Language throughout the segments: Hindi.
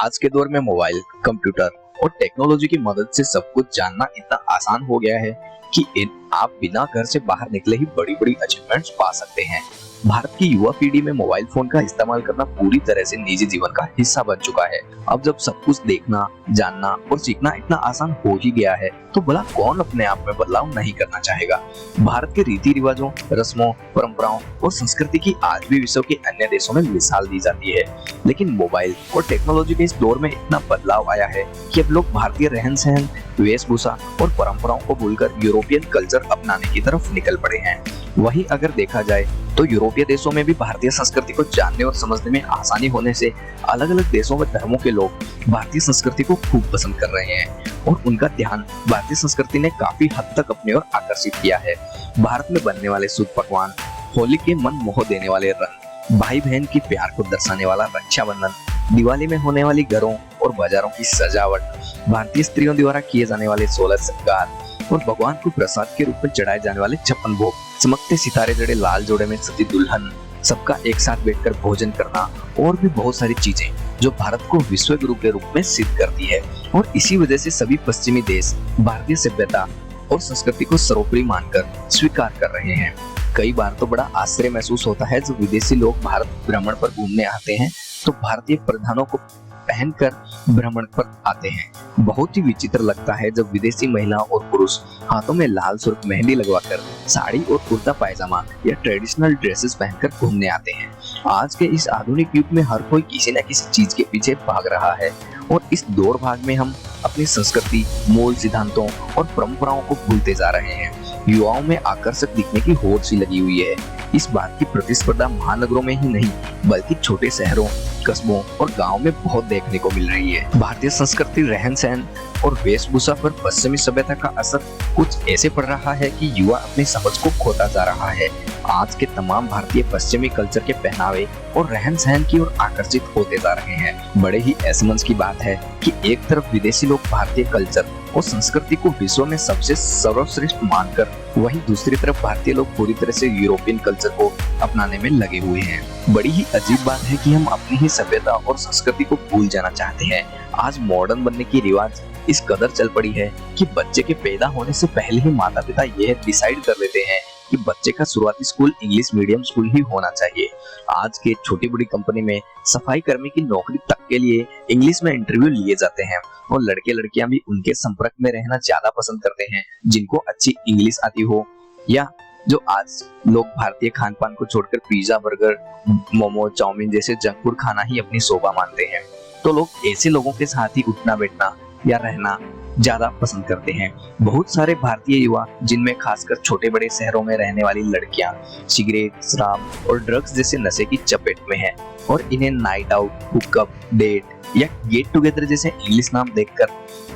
आज के दौर में मोबाइल, कंप्यूटर और टेक्नोलॉजी की मदद से सब कुछ जानना इतना आसान हो गया है कि आप बिना घर से बाहर निकले ही बड़ी-बड़ी अचीवमेंट्स पा सकते हैं। भारत की युवा पीढ़ी में मोबाइल फोन का इस्तेमाल करना पूरी तरह से निजी जीवन का हिस्सा बन चुका है। अब जब सब कुछ देखना, जानना और सीखना इतना आसान हो ही गया है, तो भला कौन अपने आप में बदलाव नहीं करना चाहेगा। भारत के रीति रिवाजों, रस्मों, परंपराओं और संस्कृति की आज भी विश्व के अन्य देशों में मिसाल दी जाती है। लेकिन मोबाइल और टेक्नोलॉजी के इस दौर में इतना बदलाव आया है कि अब लोग भारतीय रहन सहन, वेशभूषा और परंपराओं को भूलकर यूरोपियन कल्चर अपनाने की तरफ निकल पड़े हैं। वहीं अगर देखा जाए तो यूरोपीय देशों में भी भारतीय संस्कृति को जानने और समझने में आसानी होने से अलग अलग देशों में धर्मों के लोग भारतीय संस्कृति को खूब पसंद कर रहे हैं और उनका ध्यान भारतीय संस्कृति ने काफी हद तक अपनी ओर आकर्षित किया है। भारत में बनने वाले शुद्ध पकवान, होली के मन मोह देने वाले रंग, भाई बहन की प्यार को दर्शाने वाला रक्षाबंधन, दिवाली में होने वाली घरों और बाजारों की सजावट, भारतीय स्त्रियों द्वारा किए जाने वाले 16 श्रृंगार और भगवान को प्रसाद के रूप में चढ़ाए जाने वाले 56 भोग, चमकते सितारे जड़े लाल जोड़े में सजी दुल्हन, सबका एक साथ बैठकर भोजन करना और भी बहुत सारी चीजें जो भारत को विश्व गुरु के रूप में सिद्ध करती है। और इसी वजह से सभी पश्चिमी देश भारतीय सभ्यता और संस्कृति को सर्वोपरि मानकर स्वीकार कर रहे हैं। कई बार तो बड़ा आश्चर्य महसूस होता है जब विदेशी लोग भारत भ्रमण पर घूमने आते हैं तो भारतीय परिधानों को पहनकर भ्रमण पर आते हैं। बहुत ही विचित्र लगता है जब विदेशी महिला और पुरुष हाथों में लाल सुर्ख मेहंदी लगवाकर साड़ी और कुर्ता पायजामा या ट्रेडिशनल ड्रेसेस पहनकर घूमने आते हैं। आज के इस आधुनिक युग में हर कोई किसी न किसी चीज के पीछे भाग रहा है और इस दौड़ भाग में हम अपनी संस्कृति, मूल सिद्धांतों और परंपराओं को भूलते जा रहे हैं। युवाओं में आकर्षक दिखने की होड़ सी लगी हुई है। इस बात की प्रतिस्पर्धा महानगरों में ही नहीं बल्कि छोटे शहरों, कस्बों और गांवों में बहुत देखने को मिल रही है। भारतीय संस्कृति, रहन सहन और वेशभूषा पर पश्चिमी सभ्यता का असर कुछ ऐसे पड़ रहा है कि युवा अपनी समझ को खोता जा रहा है। आज के तमाम भारतीय पश्चिमी कल्चर के पहनावे और रहन सहन की ओर आकर्षित होते जा रहे हैं। बड़े ही असमंजस की बात है कि एक तरफ विदेशी लोग भारतीय कल्चर और संस्कृति को विश्व में सबसे सर्वश्रेष्ठ मानकर, वहीं दूसरी तरफ भारतीय लोग पूरी तरह से यूरोपियन कल्चर को अपनाने में लगे हुए हैं। बड़ी ही अजीब बात है कि हम अपनी ही सभ्यता और संस्कृति को भूल जाना चाहते हैं। आज मॉडर्न बनने की रिवाज इस कदर चल पड़ी है कि बच्चे के पैदा होने से पहले ही माता पिता यह डिसाइड कर लेते हैं कि बच्चे का शुरुआती स्कूल इंग्लिश मीडियम स्कूल ही होना चाहिए। आज के छोटी बड़ी कंपनी में सफाई कर्मी की नौकरी तक के लिए इंग्लिश में इंटरव्यू लिए जाते हैं और लड़के लड़कियां भी उनके संपर्क में रहना ज्यादा पसंद करते हैं जिनको अच्छी इंग्लिश आती हो, या जो आज लोग भारतीय खान पान को छोड़कर पिज्जा, बर्गर, मोमो, चाउमीन जैसे जंक फूड खाना ही अपनी शोभा मानते हैं। तो लोग ऐसे लोगों के साथ ही उठना बैठना या रहना ज्यादा पसंद करते हैं। बहुत सारे भारतीय युवा, जिनमें खासकर छोटे बड़े शहरों में रहने वाली लड़कियां, सिगरेट, शराब और ड्रग्स जैसे नशे की चपेट में हैं और इन्हें नाइट आउट, हुकअप, डेट या गेट टुगेदर जैसे इंग्लिश नाम देकर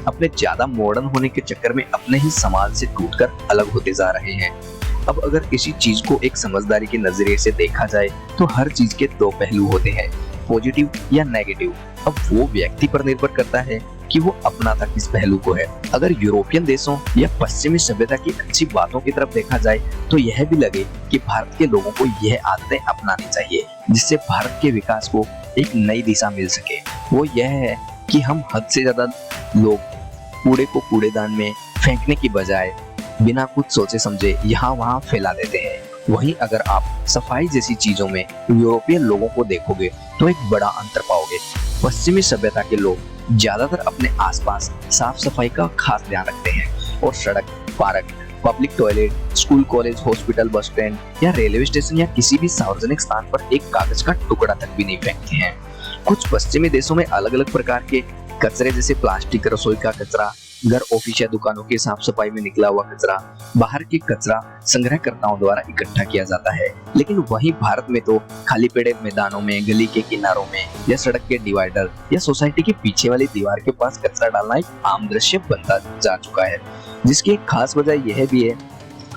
अपने ज्यादा मॉडर्न होने के चक्कर में अपने ही समाज से टूटकर अलग होते जा रहे हैं। अब अगर किसी चीज को एक समझदारी के नजरिए से देखा जाए तो हर चीज के दो पहलू होते हैं, पॉजिटिव या नेगेटिव। अब वो व्यक्ति पर निर्भर करता है कि वो अपनाता किस पहलू को है। अगर यूरोपियन देशों या पश्चिमी सभ्यता की अच्छी बातों की तरफ देखा जाए तो यह भी लगे कि भारत के लोगों को यह आदतें अपनानी चाहिए जिससे भारत के विकास को एक नई दिशा मिल सके। वो यह है कि हम हद से ज्यादा लोग कूड़े को कूड़ेदान में फेंकने की बजाय बिना कुछ सोचे समझे यहाँ वहाँ फैला देते हैं। वहीं अगर आप सफाई जैसी चीजों में यूरोपियन लोगों को देखोगे तो एक बड़ा अंतर पाओगे। पश्चिमी सभ्यता के लोग ज्यादातर अपने आसपास साफ सफाई का खास ध्यान रखते हैं और सड़क, park, public toilet, school, college, hospital, bus stand या रेलवे स्टेशन या किसी भी सार्वजनिक स्थान पर एक कागज का टुकड़ा तक भी नहीं फेंकते हैं। कुछ पश्चिमी देशों में अलग अलग प्रकार के कचरे जैसे प्लास्टिक, रसोई का कचरा, घर, ऑफिस या दुकानों की साफ सफाई में निकला हुआ कचरा बाहर के कचरा संग्रहकर्ताओं द्वारा इकट्ठा किया जाता है। लेकिन वहीं भारत में तो खाली पड़े मैदानों में, गली के किनारों में या सड़क के डिवाइडर या सोसाइटी के पीछे वाली दीवार के पास कचरा डालना एक आम दृश्य बनता जा चुका है, जिसकी एक खास वजह यह भी है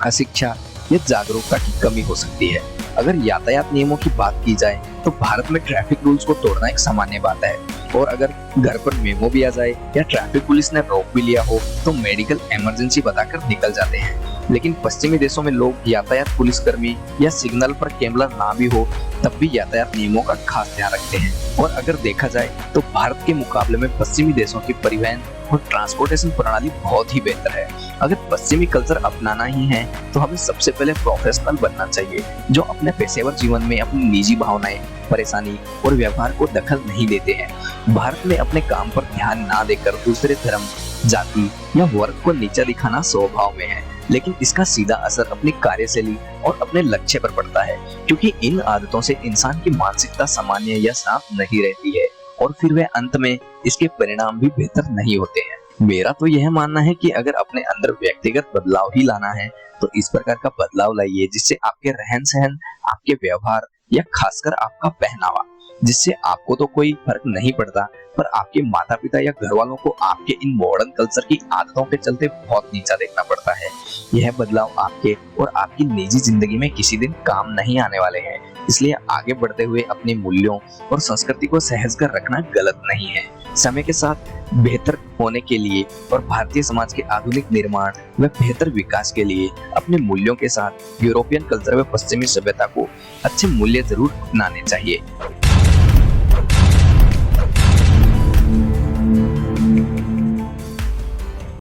अशिक्षा या जागरूकता की कमी हो सकती है। अगर यातायात नियमों की बात की जाए तो भारत में ट्रैफिक रूल्स को तोड़ना एक सामान्य बात है और अगर घर पर मेमो भी आ जाए या ट्रैफिक पुलिस ने रोक भी लिया हो तो मेडिकल इमरजेंसी बताकर निकल जाते हैं। लेकिन पश्चिमी देशों में लोग यातायात पुलिसकर्मी या सिग्नल पर कैमरा ना भी हो तब भी यातायात नियमों का खास ध्यान रखते हैं। और अगर देखा जाए तो भारत के मुकाबले में पश्चिमी देशों की परिवहन और ट्रांसपोर्टेशन प्रणाली बहुत ही बेहतर है। अगर पश्चिमी कल्चर अपनाना ही है तो हमें सबसे पहले प्रोफेशनल बनना चाहिए, जो अपने पेशेवर जीवन में अपनी निजी भावनाएं, परेशानी और व्यवहार को दखल नहीं देते हैं। भारत में अपने काम पर ध्यान ना देकर दूसरे धर्म, जाति या वर्ग को नीचा दिखाना स्वभाव में है, लेकिन इसका सीधा असर अपनी कार्यशैली और अपने लक्ष्य पर पड़ता है, क्योंकि इन आदतों से इंसान की मानसिकता सामान्य या साफ नहीं रहती है और फिर वह अंत में इसके परिणाम भी बेहतर नहीं होते हैं। मेरा तो यह मानना है कि अगर अपने अंदर व्यक्तिगत बदलाव ही लाना है तो इस प्रकार का बदलाव लाइए जिससे आपके रहन सहन, आपके व्यवहार या खासकर आपका पहनावा, जिससे आपको तो कोई फर्क नहीं पड़ता पर आपके माता पिता या घर वालों को आपके इन मॉडर्न कल्चर की आदतों के चलते बहुत नीचा देखना पड़ता है। यह बदलाव आपके और आपकी निजी जिंदगी में किसी दिन काम नहीं आने वाले हैं, इसलिए आगे बढ़ते हुए अपने मूल्यों और संस्कृति को सहज कर रखना गलत नहीं है। समय के साथ बेहतर होने के लिए और भारतीय समाज के आधुनिक निर्माण व बेहतर विकास के लिए अपने मूल्यों के साथ यूरोपियन कल्चर व पश्चिमी सभ्यता को अच्छे मूल्य जरूर अपनाने चाहिए।